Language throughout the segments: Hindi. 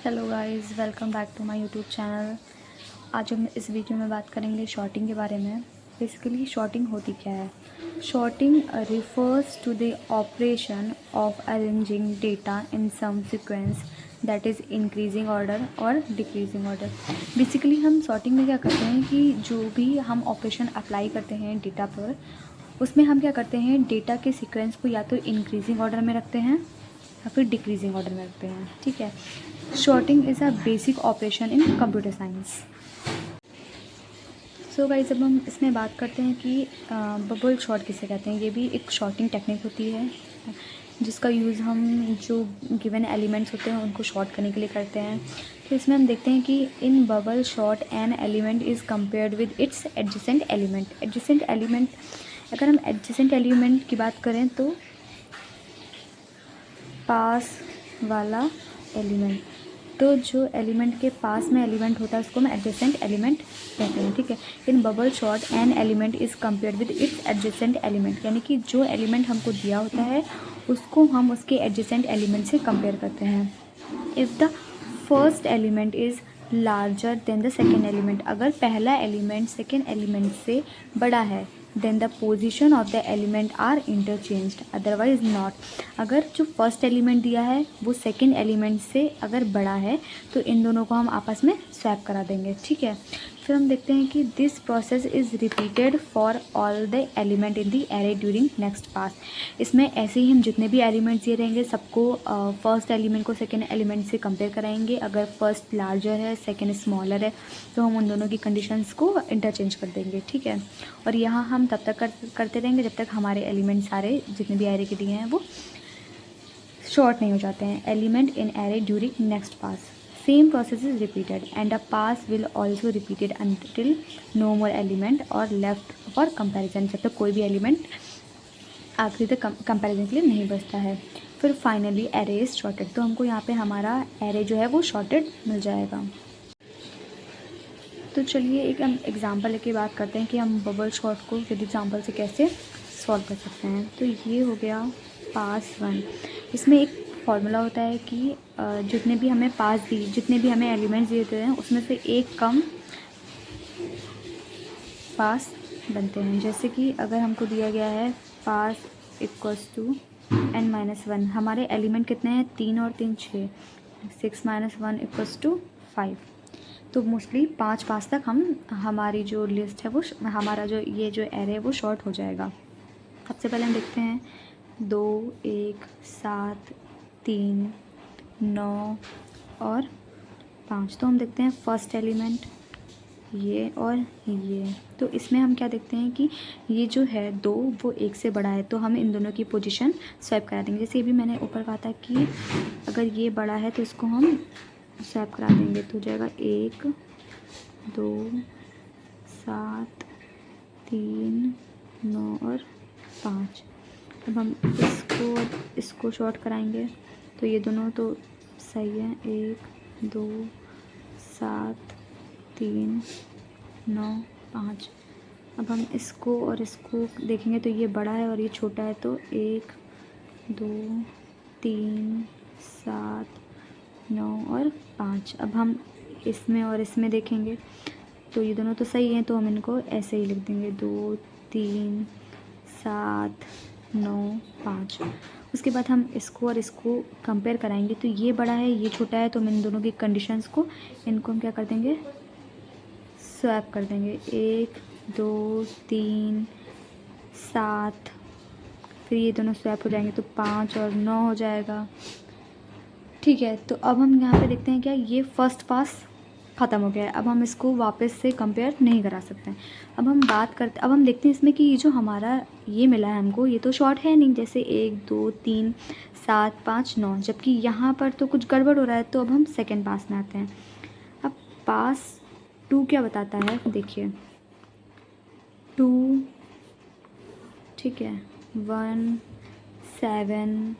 Hello guys, welcome back to my YouTube channel. आज हम इस वीडियो में बात करेंगे शॉर्टिंग के बारे में। बेसिकली शॉर्टिंग होती क्या है? Sorting refers to the operation of arranging data in some sequence that is increasing order और डिक्रीजिंग ऑर्डर। बेसिकली हम शॉर्टिंग में क्या करते हैं कि जो भी हम ऑपरेशन अप्लाई करते हैं डेटा पर, उसमें हम क्या करते हैं, डेटा के सीक्वेंस को या तो इंक्रीजिंग ऑर्डर में रखते हैं या फिर डिक्रीजिंग ऑर्डर में रखते हैं। ठीक है। Sorting is a basic operation in computer science. So guys, जब हम इसमें बात करते हैं कि बबल शॉर्ट किसे कहते हैं, ये भी एक शॉर्टिंग टेक्निक होती है जिसका यूज़ हम जो गिवन एलिमेंट्स होते हैं उनको शॉर्ट करने के लिए करते हैं। तो इसमें हम देखते हैं कि इन bubble short an element is compared with its adjacent element. Adjacent element, अगर हम एडजेसेंट एलिमेंट की बात करें तो पास वाला एलिमेंट, तो जो एलिमेंट के पास में एलिमेंट होता है उसको हम एडजेसेंट एलिमेंट कहते हैं। ठीक है। इन bubble short an element is compared with its adjacent element, यानी कि जो एलिमेंट हमको दिया होता है उसको हम उसके एडजेसेंट एलिमेंट से कंपेयर करते हैं। If the first element is larger than the second element, अगर पहला एलिमेंट सेकेंड एलिमेंट से बड़ा है, then the position of the element are interchanged, otherwise not. अगर जो फर्स्ट एलिमेंट दिया है वो सेकेंड एलिमेंट से अगर बड़ा है तो इन दोनों को हम आपस में स्वैप करा देंगे। ठीक है। फिर हम देखते हैं कि this process is repeated for all the element in the array during next pass. इसमें ऐसे ही हम जितने भी एलिमेंट्स ये रहेंगे सबको फर्स्ट एलिमेंट को सेकेंड एलिमेंट से कंपेयर कराएंगे। अगर फर्स्ट लार्जर है सेकेंड स्मॉलर है तो हम उन दोनों की कंडीशंस को इंटरचेंज कर देंगे। ठीक है। और यहाँ हम तब तक करते रहेंगे जब तक हमारे एलिमेंट सारे जितने भी एरे के दिए हैं वो शॉर्ट नहीं हो जाते हैं। Element in array during next pass, same process is repeated and a pass will also repeated until no more element are left for comparison, जब तक कोई भी एलिमेंट आखिरी तक कंपेरिजन के लिए नहीं बचता है। फिर फाइनली एरे इज शॉर्टेड, तो हमको यहाँ पे हमारा एरे जो है वो शॉर्टेड मिल जाएगा। तो चलिए एक हम एग्जांपल लेके बात करते हैं कि हम बबल शॉर्ट को विद एग्जांपल से कैसे सॉल्व कर सकते हैं। तो ये हो गया पास वन। इसमें एक फॉर्मूला होता है कि जितने भी हमें जितने भी हमें एलिमेंट्स दिए होते हैं उसमें से एक कम पास बनते हैं। जैसे कि अगर हमको दिया गया है पास इक्वल्स टू n-1, हमारे एलिमेंट कितने हैं, 3 और 3 6, 6 - 1 इक्वल्स टू 5। तो मोस्टली 5 पास तक हमारी जो लिस्ट है वो हमारा जो ये जो एरे है वो शॉर्ट हो जाएगा। सबसे पहले हम देखते हैं 2 1 7 3 9 और 5। तो हम देखते हैं फर्स्ट एलिमेंट ये और ये। तो इसमें हम क्या देखते हैं कि ये जो है 2 वो 1 से बड़ा है, तो हम इन दोनों की पोजीशन स्वैप करा देंगे। जैसे ये भी मैंने ऊपर कहा था कि अगर ये बड़ा है तो इसको हम स्वैप करा देंगे, तो हो जाएगा 1 2 7 3 9 और 5। अब हम इसको शॉर्ट कराएंगे तो ये दोनों तो सही है, 1 2 7 3 9 5। अब हम इसको और इसको देखेंगे तो ये बड़ा है और ये छोटा है, तो 1 2 3 7 9 और 5। अब हम इसमें और इसमें देखेंगे तो ये दोनों तो सही हैं, तो हम इनको ऐसे ही लिख देंगे 2 3 7 9 5। उसके बाद हम इसको और इसको कंपेयर कराएंगे तो ये बड़ा है ये छोटा है, तो हम इन दोनों की कंडीशंस को इनको हम क्या कर देंगे, स्वैप कर देंगे। 1 2 3 7, फिर ये दोनों स्वैप हो जाएंगे तो 5 और 9 हो जाएगा। ठीक है। तो अब हम यहाँ पे देखते हैं क्या ये फर्स्ट पास ख़त्म हो गया है, अब हम इसको वापस से कंपेयर नहीं करा सकते हैं। अब हम देखते हैं इसमें कि ये जो हमारा ये मिला है हमको, ये तो शॉर्ट है नहीं, जैसे 1 2 3 7 5 9, जबकि यहाँ पर तो कुछ गड़बड़ हो रहा है। तो अब हम सेकेंड पास में आते हैं। अब पास 2 क्या बताता है, देखिए 2, ठीक है, 1 7,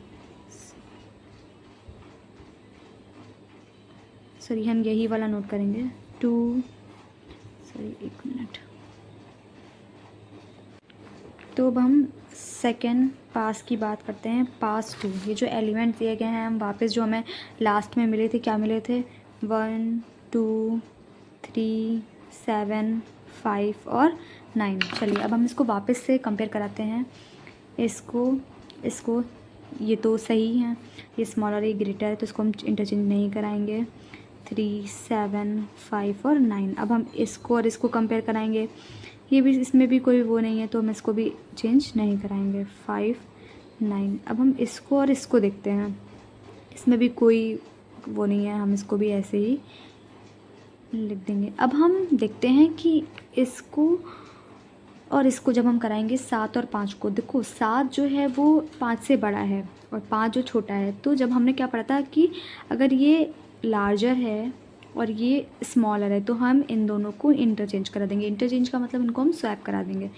सॉरी हम यही वाला नोट करेंगे 2, सॉरी 1 मिनट, तो अब हम सेकेंड पास की बात करते हैं। पास 2, ये जो एलिमेंट दिए गए हैं हम वापस जो हमें लास्ट में मिले थे, क्या मिले थे, 1 2 3 7 5 और 9। चलिए अब हम इसको वापस से कंपेयर कराते हैं। इसको ये तो सही है, ये स्मॉल और ये ग्रेटर है, तो इसको हम इंटरचेंज नहीं कराएंगे। 3 7 5 और 9। अब हम इसको और इसको कंपेयर कराएंगे, ये भी, इसमें भी कोई वो नहीं है, तो हम इसको भी चेंज नहीं कराएंगे। 5 9। अब हम इसको और इसको देखते हैं, इसमें भी कोई वो नहीं है, हम इसको भी ऐसे ही लिख देंगे। अब हम देखते हैं कि इसको और इसको जब हम कराएंगे 7 और 5 को, देखो 7 जो है वो 5 से बड़ा है और 5 जो छोटा है। तो जब हमने क्या पढ़ा था कि अगर ये लार्जर है और ये स्मॉलर है तो हम इन दोनों को इंटरचेंज करा देंगे। इंटरचेंज का मतलब इनको हम स्वैप करा देंगे।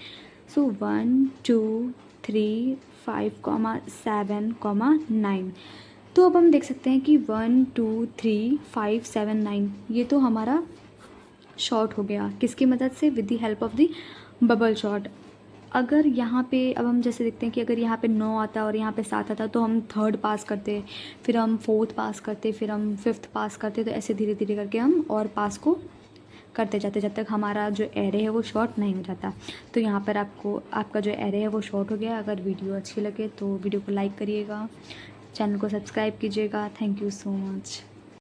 सो 1 2 3 5 7 9। तो अब हम देख सकते हैं कि 1 2 3 5 7 9 ये तो हमारा शॉर्ट हो गया, किसकी मदद से, with the help of the bubble shot. अगर यहाँ पे अब हम जैसे देखते हैं कि अगर यहाँ पे 9 आता और यहाँ पे 7 आता तो हम थर्ड पास करते, फिर हम फोर्थ पास करते, फिर हम फिफ्थ पास करते, तो ऐसे धीरे धीरे करके हम और पास को करते जाते जब तक हमारा जो एरे है वो शॉर्ट नहीं हो जाता। तो यहाँ पर आपका जो एरे है वो शॉर्ट हो गया। अगर वीडियो अच्छी लगे तो वीडियो को लाइक करिएगा, चैनल को सब्सक्राइब कीजिएगा। Thank you so much.